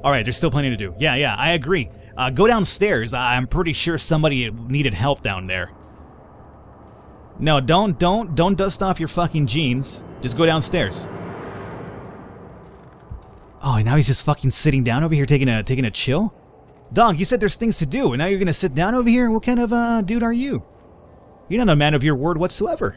Alright, there's still plenty to do. Yeah, I agree. Go downstairs. I'm pretty sure somebody needed help down there. No, don't dust off your fucking jeans. Just go downstairs. Oh, and now he's just fucking sitting down over here taking a chill? Dog, you said there's things to do, and now you're gonna sit down over here? What kind of, dude are you? You're not a man of your word whatsoever.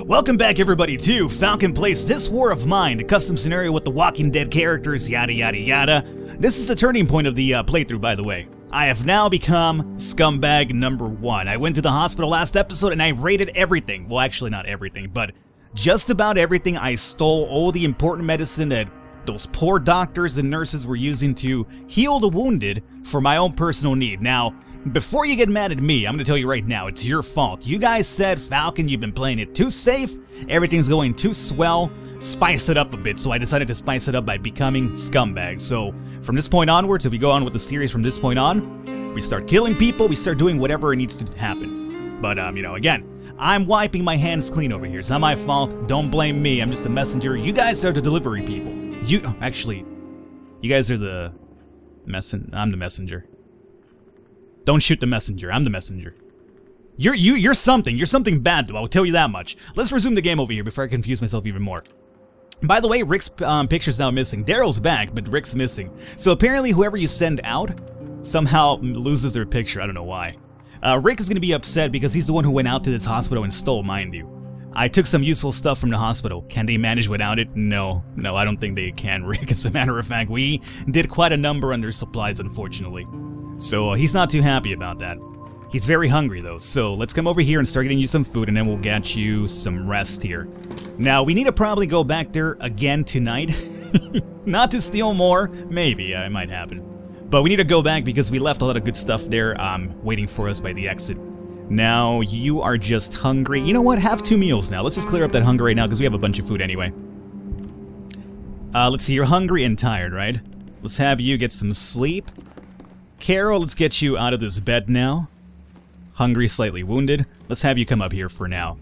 Welcome back, everybody, to Falcon Plays This War of Mine, the custom scenario with the Walking Dead characters, yada yada yada. This is a turning point of the playthrough, by the way. I have now become scumbag number 1. I went to the hospital last episode and I raided everything. Well, actually not everything, but just about everything. I stole all the important medicine that those poor doctors and nurses were using to heal the wounded for my own personal need. Now, before you get mad at me, I'm going to tell you right now, it's your fault. You guys said, Falcon, you've been playing it too safe, everything's going too swell, spice it up a bit. So I decided to spice it up by becoming scumbag. So from this point onwards, if we go on with the series from this point on, we start killing people, we start doing whatever it needs to happen. But, you know, again, I'm wiping my hands clean over here. It's not my fault. Don't blame me. I'm just a messenger. You guys are the delivery people. Actually, you guys are the I'm the messenger. Don't shoot the messenger. I'm the messenger. You're something. You're something bad, though. I'll tell you that much. Let's resume the game over here before I confuse myself even more. By the way, Rick's picture's now missing. Daryl's back, but Rick's missing. So apparently whoever you send out somehow loses their picture. I don't know why. Rick is going to be upset because he's the one who went out to this hospital and stole, mind you. I took some useful stuff from the hospital. Can they manage without it? No, I don't think they can, Rick. As a matter of fact, we did quite a number under supplies, unfortunately. So he's not too happy about that. He's very hungry, though, so let's come over here and start getting you some food, and then we'll get you some rest here. Now, we need to probably go back there again tonight. Not to steal more. Maybe, it might happen. But we need to go back because we left a lot of good stuff there waiting for us by the exit. Now, you are just hungry. You know what? Have 2 meals now. Let's just clear up that hunger right now because we have a bunch of food anyway. Let's see. You're hungry and tired, right? Let's have you get some sleep. Carol, let's get you out of this bed now. Hungry, slightly wounded. Let's have you come up here for now.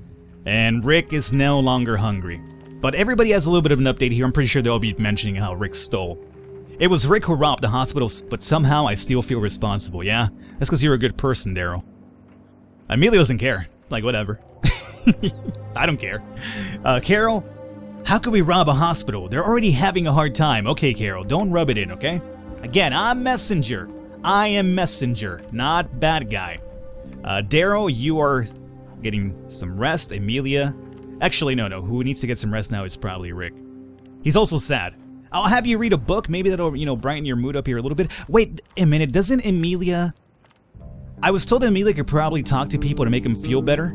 And Rick is no longer hungry. But everybody has a little bit of an update here. I'm pretty sure they'll be mentioning how Rick stole. It was Rick who robbed the hospital, but somehow I still feel responsible, yeah? That's because you're a good person, Daryl. Amelia doesn't care. Like, whatever. I don't care. Carol, how could we rob a hospital? They're already having a hard time. Okay, Carol, don't rub it in, okay? Again, I'm messenger. I am messenger, not bad guy. Daryl, you are getting some rest. Amelia. Actually, no. Who needs to get some rest now is probably Rick. He's also sad. I'll have you read a book. Maybe that'll, you know, brighten your mood up here a little bit. Wait a minute. Doesn't Amelia... I was told that Amelia could probably talk to people to make them feel better.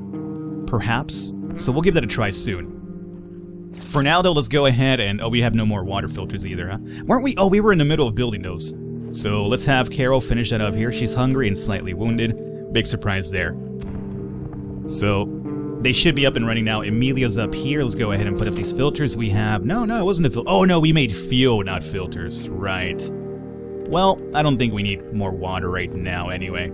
Perhaps. So we'll give that a try soon. For now, though, let's go ahead and... Oh, we have no more water filters either, huh? Weren't we? Oh, we were in the middle of building those. So let's have Carol finish that up here. She's hungry and slightly wounded. Big surprise there. So they should be up and running now. Amelia's up here. Let's go ahead and put up these filters. We have... No, it wasn't a filter. Oh, no, we made fuel, not filters. Right. Well, I don't think we need more water right now anyway.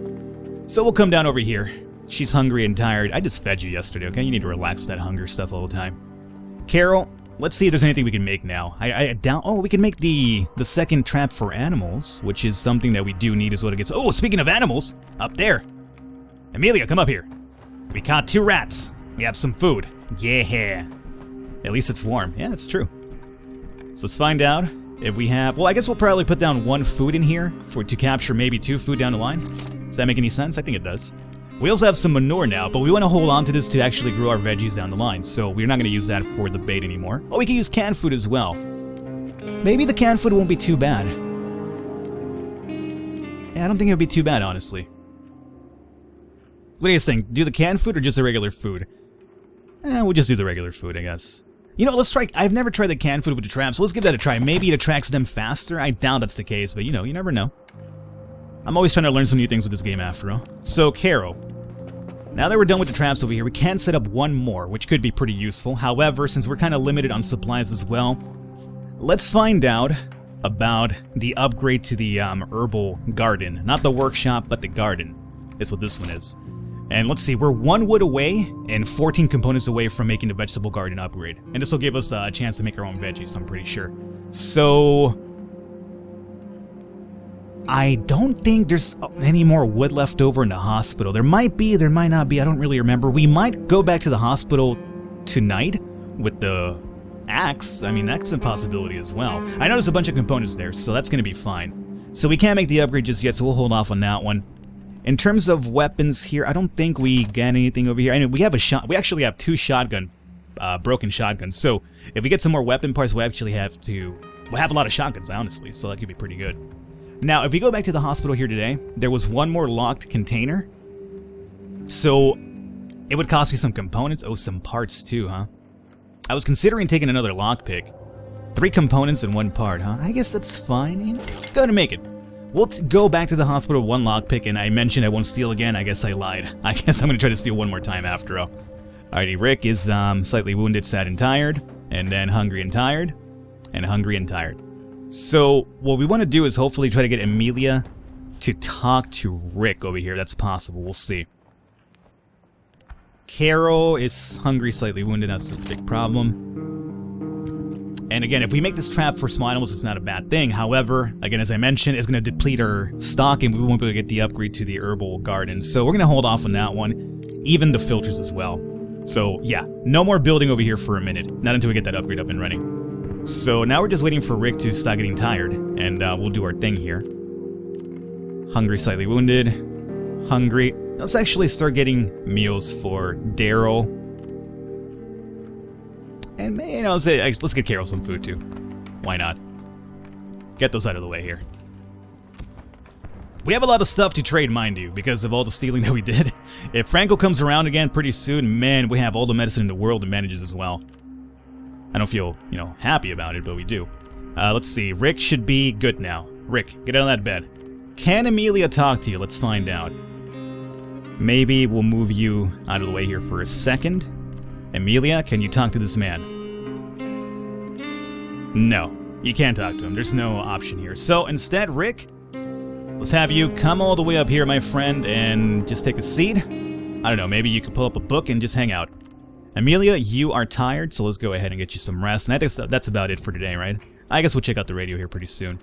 So we'll come down over here. She's hungry and tired. I just fed you yesterday, okay? You need to relax with that hunger stuff all the time. Carol, let's see if there's anything we can make now. I doubt... Oh, we can make the second trap for animals, which is something that we do need as well to get... Oh, speaking of animals, up there. Amelia, come up here. We caught 2 rats. We have some food. Yeah. At least it's warm. Yeah, it's true. So let's find out if we have... Well, I guess we'll probably put down 1 food in here to capture maybe 2 food down the line. Does that make any sense? I think it does. We also have some manure now, but we want to hold on to this to actually grow our veggies down the line, so we're not going to use that for the bait anymore. Oh, we can use canned food as well. Maybe the canned food won't be too bad. Yeah, I don't think it would be too bad, honestly. What do you think? Do the canned food or just the regular food? We'll just do the regular food, I guess. You know, let's try... I've never tried the canned food with the traps, so let's give that a try. Maybe it attracts them faster. I doubt that's the case, but you know, you never know. I'm always trying to learn some new things with this game after all. So, Carol. Now that we're done with the traps over here, we can set up 1 more, which could be pretty useful. However, since we're kind of limited on supplies as well, let's find out about the upgrade to the herbal garden. Not the workshop, but the garden is what this one is. And let's see, we're 1 wood away and 14 components away from making the vegetable garden upgrade. And this will give us a chance to make our own veggies, I'm pretty sure. So... I don't think there's any more wood left over in the hospital. There might be, there might not be, I don't really remember. We might go back to the hospital tonight with the axe. I mean, that's a possibility as well. I know there's a bunch of components there, so that's going to be fine. So we can't make the upgrade just yet, so we'll hold off on that one. In terms of weapons here, I don't think we get anything over here. I mean, we have a shot. We actually have 2 broken shotguns. So if we get some more weapon parts, we'll have a lot of shotguns, honestly. So that could be pretty good. Now, if we go back to the hospital here today, there was one more locked container. So it would cost me some components. Oh, some parts too, huh? I was considering taking another lockpick. 3 components and 1 part, huh? I guess that's fine. You know, gonna make it. We'll go back to the hospital with 1 lockpick, and I mentioned I won't steal again. I guess I lied. I guess I'm gonna try to steal 1 more time after all. Alrighty, Rick is slightly wounded, sad, and tired. And then hungry and tired. And hungry and tired. So, what we want to do is hopefully try to get Amelia to talk to Rick over here. That's possible. We'll see. Carol is hungry, slightly wounded. That's a big problem. And again, if we make this trap for small animals, it's not a bad thing. However, again, as I mentioned, it's going to deplete our stock, and we won't be able to get the upgrade to the herbal garden. So we're going to hold off on that one. Even the filters as well. So, yeah. No more building over here for a minute. Not until we get that upgrade up and running. So now we're just waiting for Rick to stop getting tired, and we'll do our thing here. Hungry, slightly wounded. Hungry. Let's actually start getting meals for Daryl. And, you know, let's get Carol some food, too. Why not? Get those out of the way here. We have a lot of stuff to trade, mind you, because of all the stealing that we did. If Franco comes around again pretty soon, man, we have all the medicine in the world and manages as well. I don't feel, you know, happy about it, but we do. Let's see. Rick should be good now. Rick, get out of that bed. Can Amelia talk to you? Let's find out. Maybe we'll move you out of the way here for a second. Amelia, can you talk to this man? No, you can't talk to him. There's no option here. So instead, Rick, let's have you come all the way up here, my friend, and just take a seat. I don't know, maybe you could pull up a book and just hang out. Amelia, you are tired, so let's go ahead and get you some rest. And I think that's about it for today, right? I guess we'll check out the radio here pretty soon.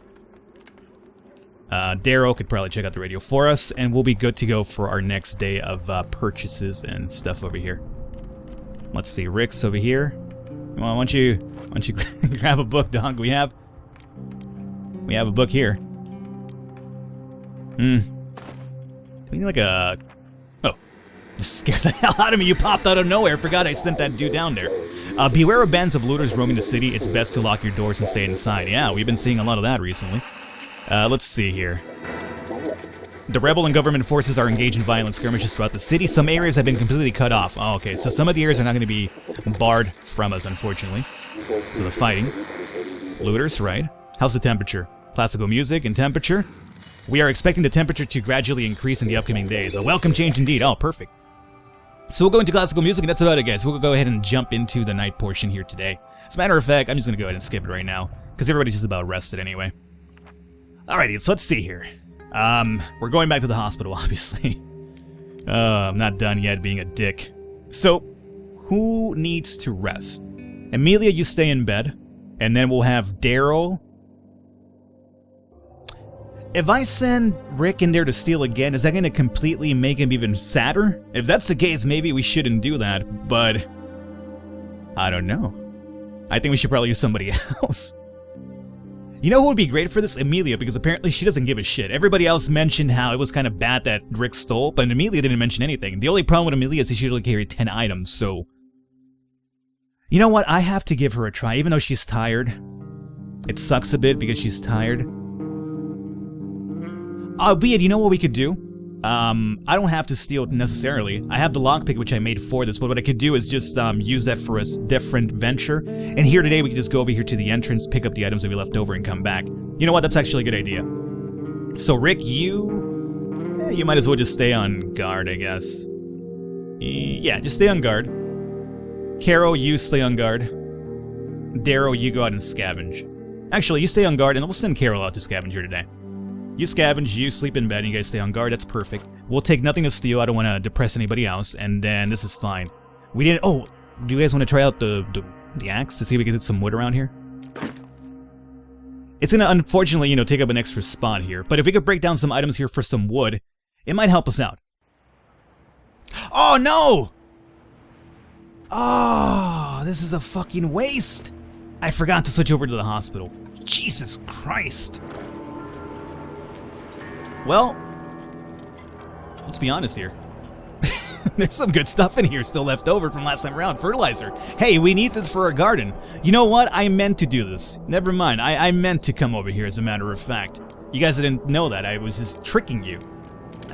Daryl could probably check out the radio for us, and we'll be good to go for our next day of purchases and stuff over here. Let's see, Rick's over here. Well, why don't you grab a book, dog? We have a book here. We need like a... Just scared the hell out of me. You popped out of nowhere. Forgot I sent that dude down there. Beware of bands of looters roaming the city. It's best to lock your doors and stay inside. Yeah, we've been seeing a lot of that recently. Let's see here. The rebel and government forces are engaged in violent skirmishes throughout the city. Some areas have been completely cut off. Oh, okay, so some of the areas are not going to be barred from us, unfortunately. So the fighting. Looters, right. How's the temperature? Classical music and temperature. We are expecting the temperature to gradually increase in the upcoming days. A welcome change indeed. Oh, perfect. So we'll go into classical music, and that's about it, guys. We'll go ahead and jump into the night portion here today. As a matter of fact, I'm just going to go ahead and skip it right now, because everybody's just about rested anyway. Alrighty, so let's see here. We're going back to the hospital, obviously. I'm not done yet being a dick. So, who needs to rest? Amelia, you stay in bed, and then we'll have Daryl. If I send Rick in there to steal again, is that going to completely make him even sadder? If that's the case, maybe we shouldn't do that, but... I don't know. I think we should probably use somebody else. You know who would be great for this? Amelia, because apparently she doesn't give a shit. Everybody else mentioned how it was kind of bad that Rick stole, but Amelia didn't mention anything. The only problem with Amelia is she only carried 10 items, so... You know what? I have to give her a try, even though she's tired. It sucks a bit because she's tired. Albeit, you know what we could do? I don't have to steal necessarily. I have the lockpick which I made for this, but what I could do is just use that for a different venture. And here today we could just go over here to the entrance, pick up the items that we left over, and come back. You know what? That's actually a good idea. So Rick, you might as well just stay on guard, I guess. Yeah, just stay on guard. Carol, you stay on guard. Daryl, you go out and scavenge. Actually, you stay on guard, and we'll send Carol out to scavenge here today. You scavenge, you sleep in bed, and you guys stay on guard. That's perfect. We'll take nothing to steal. I don't want to depress anybody else, and then this is fine. We didn't... Oh, do you guys want to try out the axe to see if we can get some wood around here? It's going to, unfortunately, take up an extra spot here. But if we could break down some items here for some wood, it might help us out. Oh, no! Oh, this is a fucking waste. I forgot to switch over to the hospital. Jesus Christ. Well, let's be honest here. There's some good stuff in here still left over from last time around. Fertilizer. Hey, we need this for our garden. You know what? I meant to do this. Never mind. I meant to come over here, as a matter of fact. You guys didn't know that. I was just tricking you.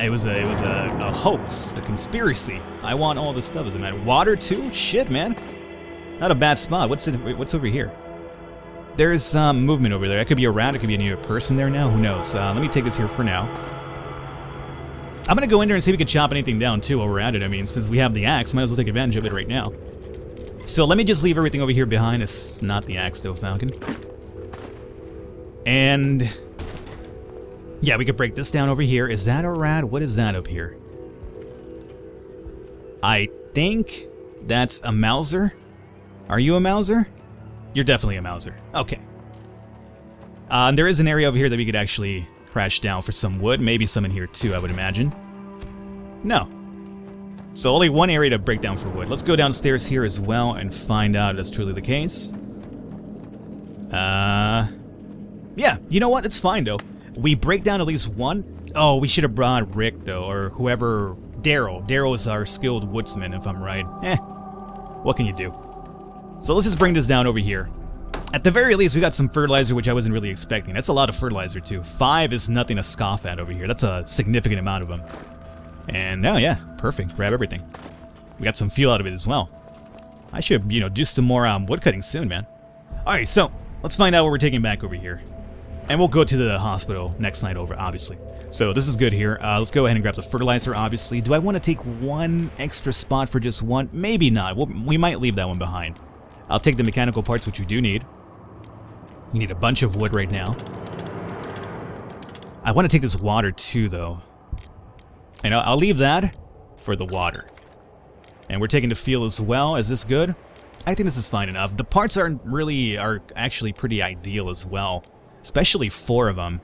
It was a hoax, a conspiracy. I want all this stuff, as a matter. Water too? Shit, man. Not a bad spot. What's over here? There's movement over there. It could be a rat. It could be a new person there now. Who knows? Let me take this here for now. I'm going to go in there and see if we can chop anything down, too, while we're at it. I mean, since we have the axe, might as well take advantage of it right now. So let me just leave everything over here behind. It's not the axe, though, Falcon. And yeah, we could break this down over here. Is that a rat? What is that up here? I think that's a Mauser. Are you a Mauser? You're definitely a Mauser. Okay. There is an area over here that we could actually crash down for some wood. Maybe some in here too, I would imagine. No. So only one area to break down for wood. Let's go downstairs here as well and find out if that's truly the case. Yeah, you know what? It's fine, though. We break down at least one. Oh, we should have brought Rick, though, or whoever. Daryl. Daryl is our skilled woodsman, if I'm right. What can you do? So let's just bring this down over here. At the very least, we got some fertilizer, which I wasn't really expecting. That's a lot of fertilizer, too. 5 is nothing to scoff at over here. That's a significant amount of them. And, oh yeah, perfect. Grab everything. We got some fuel out of it as well. I should, do some more wood cutting soon, man. Alright, so, let's find out what we're taking back over here. And we'll go to the hospital next night over, obviously. So, this is good here. Let's go ahead and grab the fertilizer, obviously. Do I want to take one extra spot for just one? Maybe not. We might leave that one behind. I'll take the mechanical parts, which we do need. We need a bunch of wood right now. I want to take this water too, though. And I'll leave that for the water. And we're taking the fuel as well. Is this good? I think this is fine enough. The parts are actually pretty ideal as well. Especially 4 of them.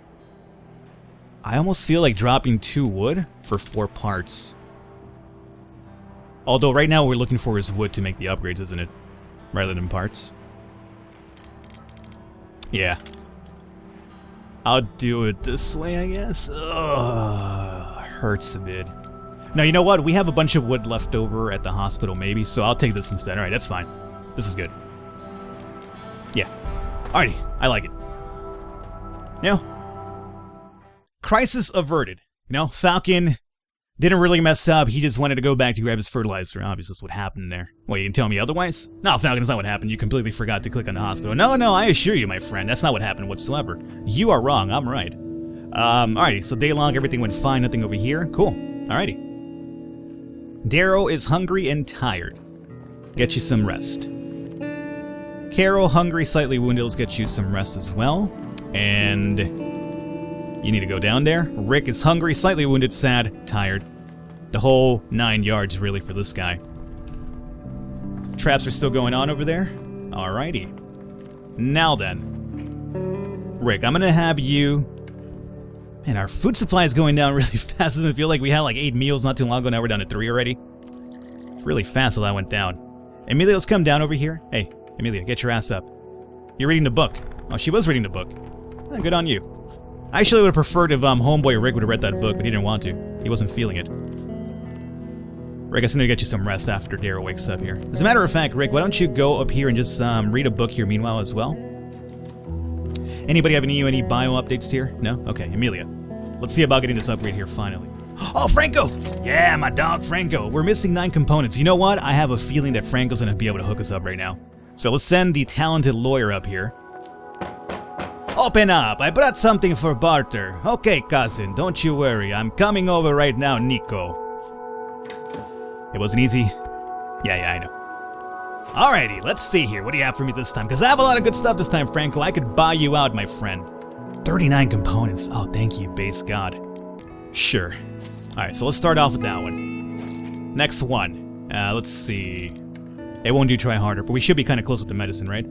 I almost feel like dropping 2 wood for 4 parts. Although right now what we're looking for is wood to make the upgrades, isn't it? Rather than parts. Yeah. I'll do it this way, I guess. Ugh, hurts a bit. Now, you know what? We have a bunch of wood left over at the hospital, maybe, so I'll take this instead. Alright, that's fine. This is good. Yeah. Alrighty, I like it. Crisis averted. Falcon didn't really mess up. He just wanted to go back to grab his fertilizer. Obviously, that's what happened there. Well, you can tell me otherwise? No, Falcon, that's not what happened. You completely forgot to click on the hospital. No, I assure you, my friend, that's not what happened whatsoever. You are wrong. I'm right. Alrighty, so day long, everything went fine. Nothing over here. Cool. Alrighty. Darrow is hungry and tired. Get you some rest. Carol, hungry, slightly wounded. Let's get you some rest as well. And you need to go down there. Rick is hungry, slightly wounded, sad, tired. The whole 9 yards, really, for this guy. Traps are still going on over there. Alrighty. Now then. Rick, I'm gonna have you... Man, our food supply is going down really fast. Doesn't it feel like we had like 8 meals not too long ago? Now we're down to 3 already. Really fast till that went down. Amelia, let's come down over here. Hey, Amelia, get your ass up. You're reading the book. Oh, she was reading the book. Oh, good on you. I actually would have preferred if homeboy Rick would have read that book, but he didn't want to. He wasn't feeling it. Rick, I'm gonna get you some rest after Daryl wakes up here. As a matter of fact, Rick, why don't you go up here and just read a book here meanwhile as well? Anybody have any bio updates here? No? Okay, Amelia. Let's see about getting this upgrade here finally. Oh, Franco! Yeah, my dog Franco. We're missing 9 components. You know what? I have a feeling that Franco's gonna be able to hook us up right now. So let's send the talented lawyer up here. Open up! I brought something for barter. Okay, cousin, don't you worry. I'm coming over right now, Nico. It wasn't easy. Yeah, I know. Alrighty, let's see here. What do you have for me this time? Because I have a lot of good stuff this time, Franco. I could buy you out, my friend. 39 components. Oh, thank you, base god. Sure. Alright, so let's start off with that one. Next one. Let's see. It won't do try harder, but we should be kind of close with the medicine, right?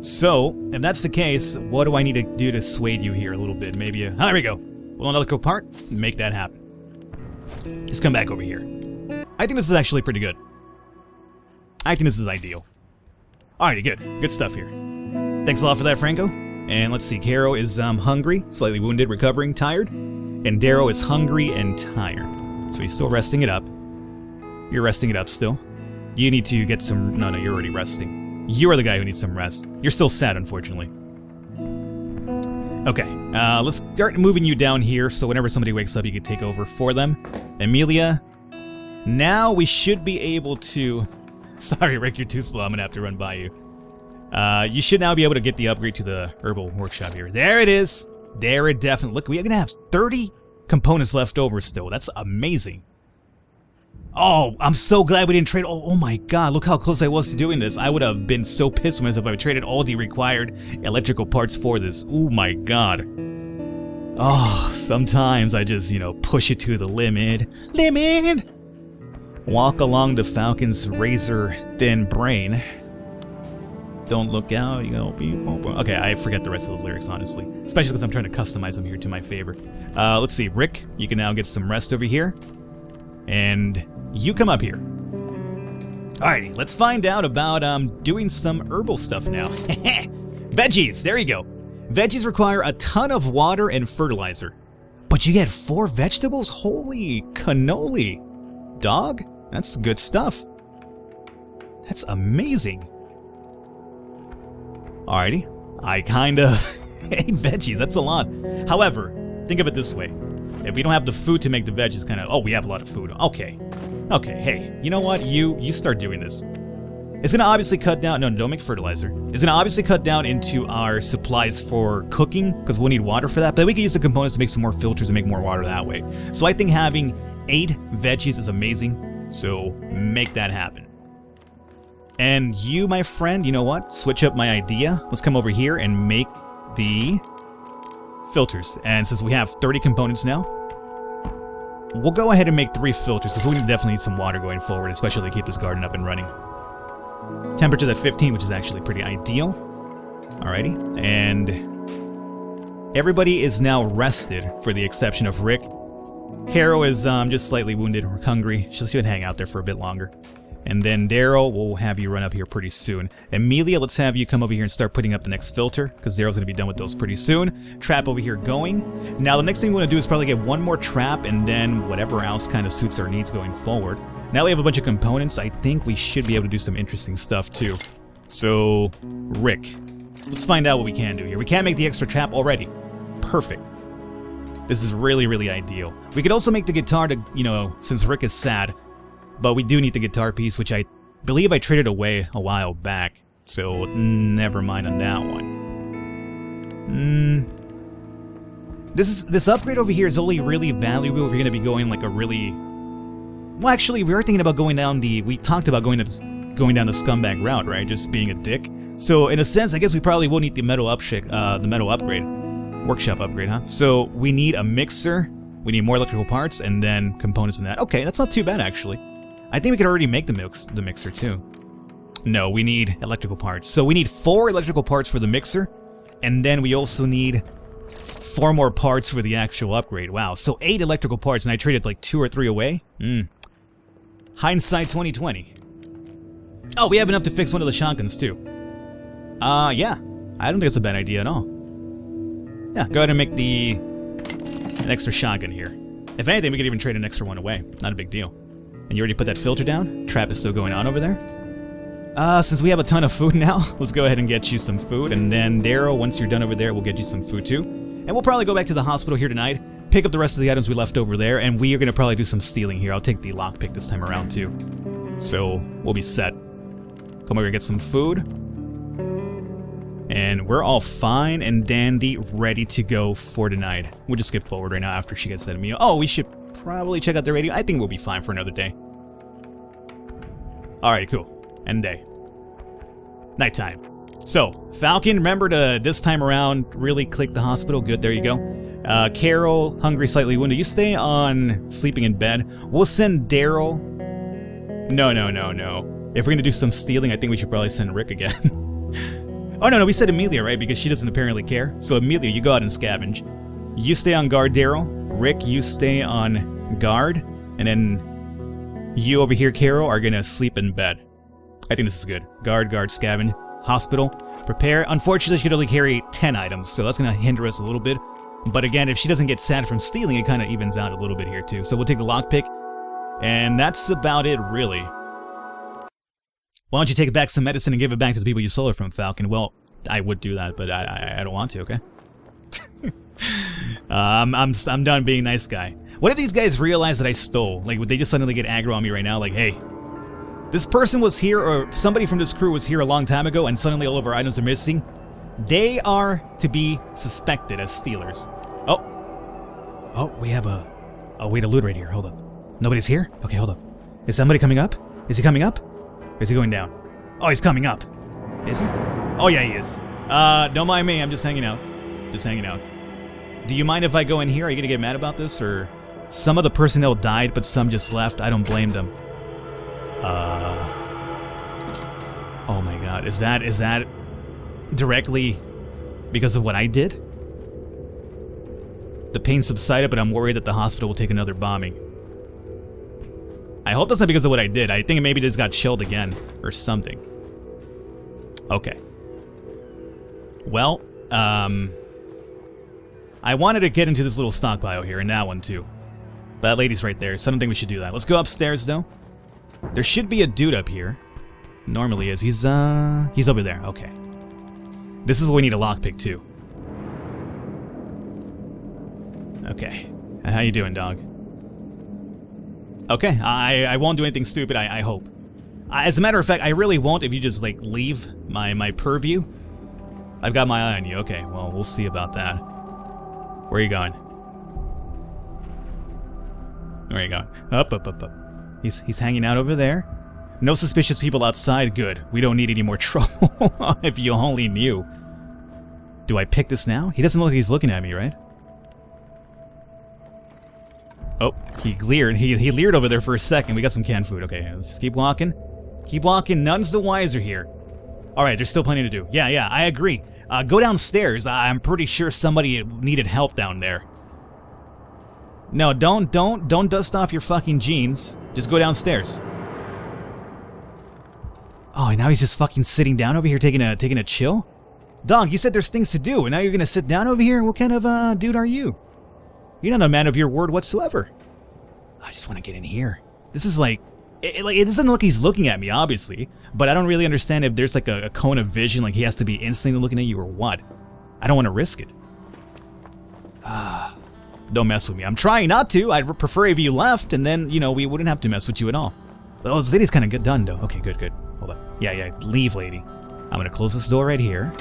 So, if that's the case, what do I need to do to sway you here a little bit? Maybe there we go. Well, another electrical part, make that happen. Just come back over here. I think this is actually pretty good. I think this is ideal. Alrighty, good. Good stuff here. Thanks a lot for that, Franco. And let's see, Caro is hungry, slightly wounded, recovering, tired. And Darrow is hungry and tired. So he's still resting it up. You're resting it up still. You need to get some... No, you're already resting. You are the guy who needs some rest. You're still sad, unfortunately. Okay, let's start moving you down here so whenever somebody wakes up, you can take over for them. Amelia, now we should be able to... Sorry, Rick, you're too slow. I'm gonna have to run by you. You should now be able to get the upgrade to the herbal workshop here. There it is. There it definitely... Look, we're gonna have 30 components left over still. That's amazing. Oh, I'm so glad we didn't trade... Oh my god, look how close I was to doing this. I would have been so pissed with myself if I traded all the required electrical parts for this. Oh my god. Oh, sometimes I just, push it to the limit. Limit! Walk along the Falcon's razor-thin brain. Don't look out, Okay, I forget the rest of those lyrics, honestly. Especially because I'm trying to customize them here to my favor. Let's see, Rick, you can now get some rest over here. And you come up here. Alrighty, let's find out about doing some herbal stuff now. Veggies, there you go. Veggies require a ton of water and fertilizer. But you get 4 vegetables? Holy cannoli. Dog, that's good stuff. That's amazing. Alrighty, I kinda hate veggies, that's a lot. However, think of it this way. If we don't have the food to make the veggies kind of... Oh, we have a lot of food. Okay. Okay, hey, you know what? You start doing this. It's going to obviously cut down... No, don't make fertilizer. It's going to obviously cut down into our supplies for cooking, because we'll need water for that. But we can use the components to make some more filters and make more water that way. So I think having 8 veggies is amazing. So make that happen. And you, my friend, you know what? Switch up my idea. Let's come over here and make the... filters. And since we have 30 components now, we'll go ahead and make 3 filters because we definitely need some water going forward, especially to keep this garden up and running. Temperature's at 15, which is actually pretty ideal. Alrighty, and everybody is now rested for the exception of Rick. Caro is just slightly wounded or hungry. She'll see it hang out there for a bit longer. And then Daryl, we'll have you run up here pretty soon. Amelia, let's have you come over here and start putting up the next filter, because Daryl's going to be done with those pretty soon. Trap over here going. Now, the next thing we want to do is probably get 1 more trap, and then whatever else kind of suits our needs going forward. Now we have a bunch of components. I think we should be able to do some interesting stuff, too. So, Rick, let's find out what we can do here. We can't make the extra trap already. Perfect. This is really, really ideal. We could also make the guitar to, since Rick is sad... But we do need the guitar piece, which I believe I traded away a while back. So, never mind on that one. This upgrade over here is only really valuable if you're going to be going like a really... Well, actually, we were thinking about going down the... We talked about going down the scumbag route, right? Just being a dick. So, in a sense, I guess we probably will need the metal upgrade. Workshop upgrade, huh? So, we need a mixer. We need more electrical parts, and then components in that. Okay, that's not too bad, actually. I think we could already make the mixer, too. No, we need electrical parts. So we need 4 electrical parts for the mixer, and then we also need 4 more parts for the actual upgrade. Wow, so 8 electrical parts, and I traded like 2 or 3 away? Hindsight 2020. Oh, we have enough to fix one of the shotguns, too. Yeah. I don't think it's a bad idea at all. Yeah, go ahead and make an extra shotgun here. If anything, we could even trade an extra one away. Not a big deal. And you already put that filter down? Trap is still going on over there? Since we have a ton of food now, let's go ahead and get you some food. And then, Daryl, once you're done over there, we'll get you some food too. And we'll probably go back to the hospital here tonight, pick up the rest of the items we left over there, and we are going to probably do some stealing here. I'll take the lockpick this time around too. So, we'll be set. Come over and get some food. And we're all fine and dandy, ready to go for tonight. We'll just skip forward right now after she gets that meal. Oh, we should probably check out the radio. I think we'll be fine for another day. Alright, cool. End day. Nighttime. So, Falcon, remember to, this time around, really click the hospital. Good, there you go. Carol, hungry, slightly wounded. You stay on sleeping in bed. We'll send Daryl. No. If we're going to do some stealing, I think we should probably send Rick again. Oh, no, we said Amelia, right? Because she doesn't apparently care. So, Amelia, you go out and scavenge. You stay on guard, Daryl. Rick, you stay on guard. And then you over here, Carol, are going to sleep in bed. I think this is good. Guard, scavenge. Hospital. Prepare. Unfortunately, she could only carry 10 items, so that's going to hinder us a little bit. But again, if she doesn't get sad from stealing, it kind of evens out a little bit here, too. So we'll take the lockpick. And that's about it, really. Why don't you take back some medicine and give it back to the people you stole it from, Falcon? Well, I would do that, but I don't want to, okay? I'm done being nice guy. What if these guys realize that I stole? Like, would they just suddenly get aggro on me right now? Like, hey, this person was here, or somebody from this crew was here a long time ago, and suddenly all of our items are missing. They are to be suspected as stealers. Oh, we have a way to loot right here. Hold up. Nobody's here? Okay, hold up. Is somebody coming up? Is he coming up? Or is he going down? Oh, he's coming up. Is he? Oh, yeah, he is. Don't mind me. I'm just hanging out. Just hanging out. Do you mind if I go in here? Are you going to get mad about this? Or some of the personnel died, but some just left. I don't blame them. Oh my god. Is that directly because of what I did? The pain subsided, but I'm worried that the hospital will take another bombing. I hope that's not because of what I did. I think maybe it just got shelled again or something. Okay. Well, I wanted to get into this little stockpile here, and that one too. That lady's right there, so I don't think we should do that. Let's go upstairs, though. There should be a dude up here. Normally is. He's over there. Okay. This is where we need a lockpick, too. Okay. How you doing, dog? Okay, I won't do anything stupid, I hope. As a matter of fact, I really won't if you just, like, leave my purview. I've got my eye on you. Okay, well, we'll see about that. Where are you going? Where are you going? Up. He's hanging out over there. No suspicious people outside. Good. We don't need any more trouble. If you only knew. Do I pick this now? He doesn't look like he's looking at me, right? Oh, he leered. He leered over there for a second. We got some canned food. Okay, let's just keep walking. Keep walking. None's the wiser here. Alright, there's still plenty to do. Yeah, I agree. Go downstairs. I'm pretty sure somebody needed help down there. No, don't dust off your fucking jeans. Just go downstairs. Oh, and now he's just fucking sitting down over here taking a chill? Dog, you said there's things to do, and now you're gonna sit down over here? What kind of, dude are you? You're not a man of your word whatsoever. I just want to get in here. This is like... It doesn't look like he's looking at me, obviously, but I don't really understand if there's like a cone of vision, like he has to be instantly looking at you or what. I don't want to risk it. Don't mess with me. I'm trying not to. I'd prefer if you left, and then, you know, we wouldn't have to mess with you at all. Oh, this lady's kind of good done, though. Okay, good. Hold on. Yeah, leave, lady. I'm going to close this door right here.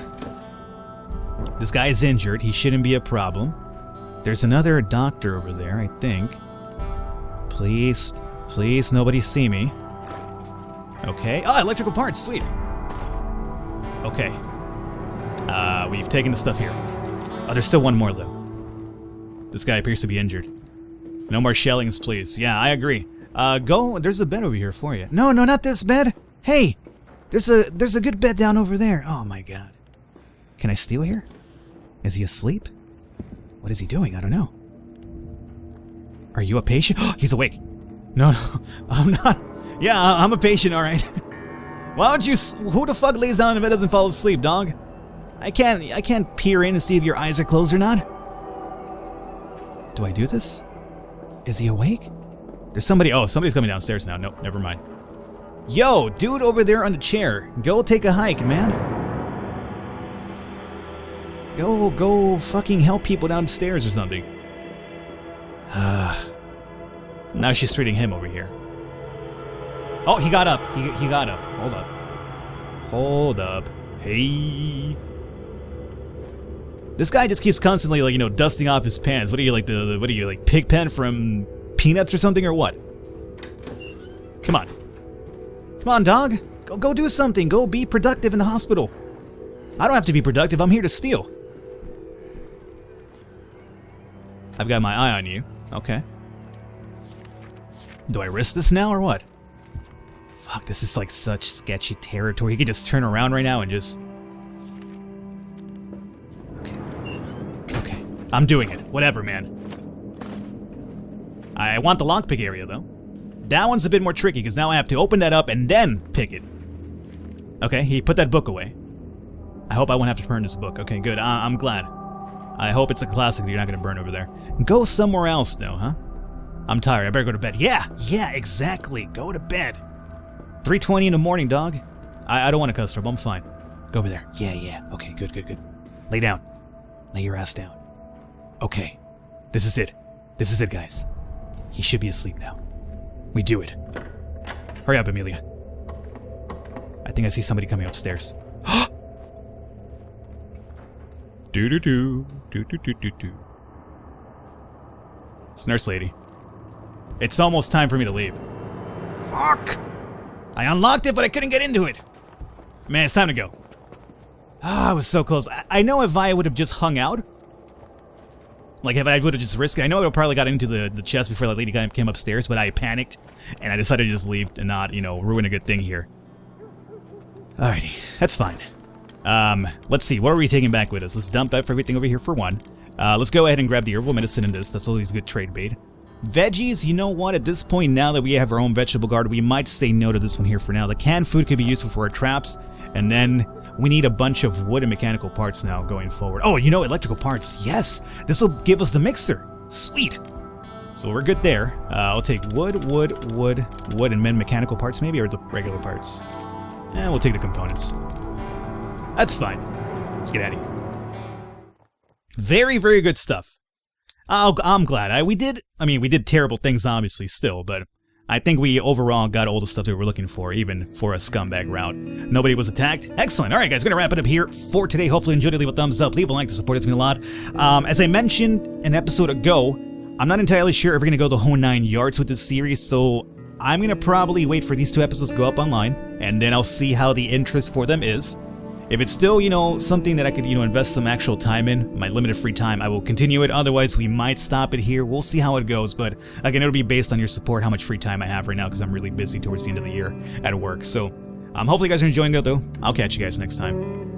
This guy is injured. He shouldn't be a problem. There's another doctor over there, I think. Please, nobody see me. Okay. Oh, electrical parts. Sweet. Okay. We've taken the stuff here. Oh, there's still one more, though. This guy appears to be injured. No more shellings, please. Yeah, I agree. Go. There's a bed over here for you. No, not this bed. Hey, there's a good bed down over there. Oh my god. Can I steal here? Is he asleep? What is he doing? I don't know. Are you a patient? Oh, he's awake. No, I'm not. Yeah, I'm a patient, all right. Why don't you? Who the fuck lays down in bed and doesn't fall asleep, dog? I can't peer in and see if your eyes are closed or not. Do I do this? Is he awake? There's somebody... Oh, somebody's coming downstairs now. Nope, never mind. Yo, dude over there on the chair. Go take a hike, man. Go fucking help people downstairs or something. Now she's treating him over here. Oh, he got up. He got up. Hold up. Hey... This guy just keeps constantly, like, you know, dusting off his pants. What are you, like, what are you, like, Pigpen from Peanuts or something, or what? Come on. Come on, dog. Go do something. Go be productive in the hospital. I don't have to be productive. I'm here to steal. I've got my eye on you. Okay. Do I risk this now, or what? Fuck, this is, like, such sketchy territory. He could just turn around right now and just... I'm doing it. Whatever, man. I want the lockpick area, though. That one's a bit more tricky, because now I have to open that up and then pick it. Okay, he put that book away. I hope I won't have to burn this book. Okay, good. I'm glad. I hope it's a classic that you're not going to burn over there. Go somewhere else, though, huh? I'm tired. I better go to bed. Yeah, exactly. Go to bed. 3:20 in the morning, dog. I don't want to cuss trouble. I'm fine. Go over there. Yeah. Okay, good. Lay down. Lay your ass down. Okay. This is it. This is it, guys. He should be asleep now. We do it. Hurry up, Amelia. I think I see somebody coming upstairs. Do. It's Nurse Lady. It's almost time for me to leave. Fuck! I unlocked it, but I couldn't get into it. Man, it's time to go. I was so close. I know if I would have just hung out, like if I would have just risked it, I know I would have probably got into the chest before that lady came upstairs, but I panicked, and I decided to just leave and not, ruin a good thing here. Alrighty, that's fine. Let's see, what are we taking back with us? Let's dump everything over here for one. Let's go ahead and grab the herbal medicine in this. That's always a good trade bait. Veggies, you know what? At this point, now that we have our own vegetable garden, we might say no to this one here for now. The canned food could be useful for our traps, and then we need a bunch of wood and mechanical parts now going forward. Oh, electrical parts. Yes! This will give us the mixer. Sweet! So we're good there. I'll take wood, and then mechanical parts maybe, or the regular parts. We'll take the components. That's fine. Let's get out of here. Very, very good stuff. I'm glad. We did terrible things, obviously, still, but I think we overall got all the stuff that we were looking for, even for a scumbag route. Nobody was attacked. Excellent. All right, guys, we're going to wrap it up here for today. Hopefully you enjoyed it. Leave a thumbs up. Leave a like to support us a lot. As I mentioned an episode ago, I'm not entirely sure if we're going to go the whole 9 yards with this series, so I'm going to probably wait for these 2 episodes to go up online, and then I'll see how the interest for them is. If it's still, something that I could, invest some actual time in, my limited free time, I will continue it. Otherwise, we might stop it here. We'll see how it goes. But again, it'll be based on your support, how much free time I have right now, because I'm really busy towards the end of the year at work. So, hopefully you guys are enjoying it, though. I'll catch you guys next time.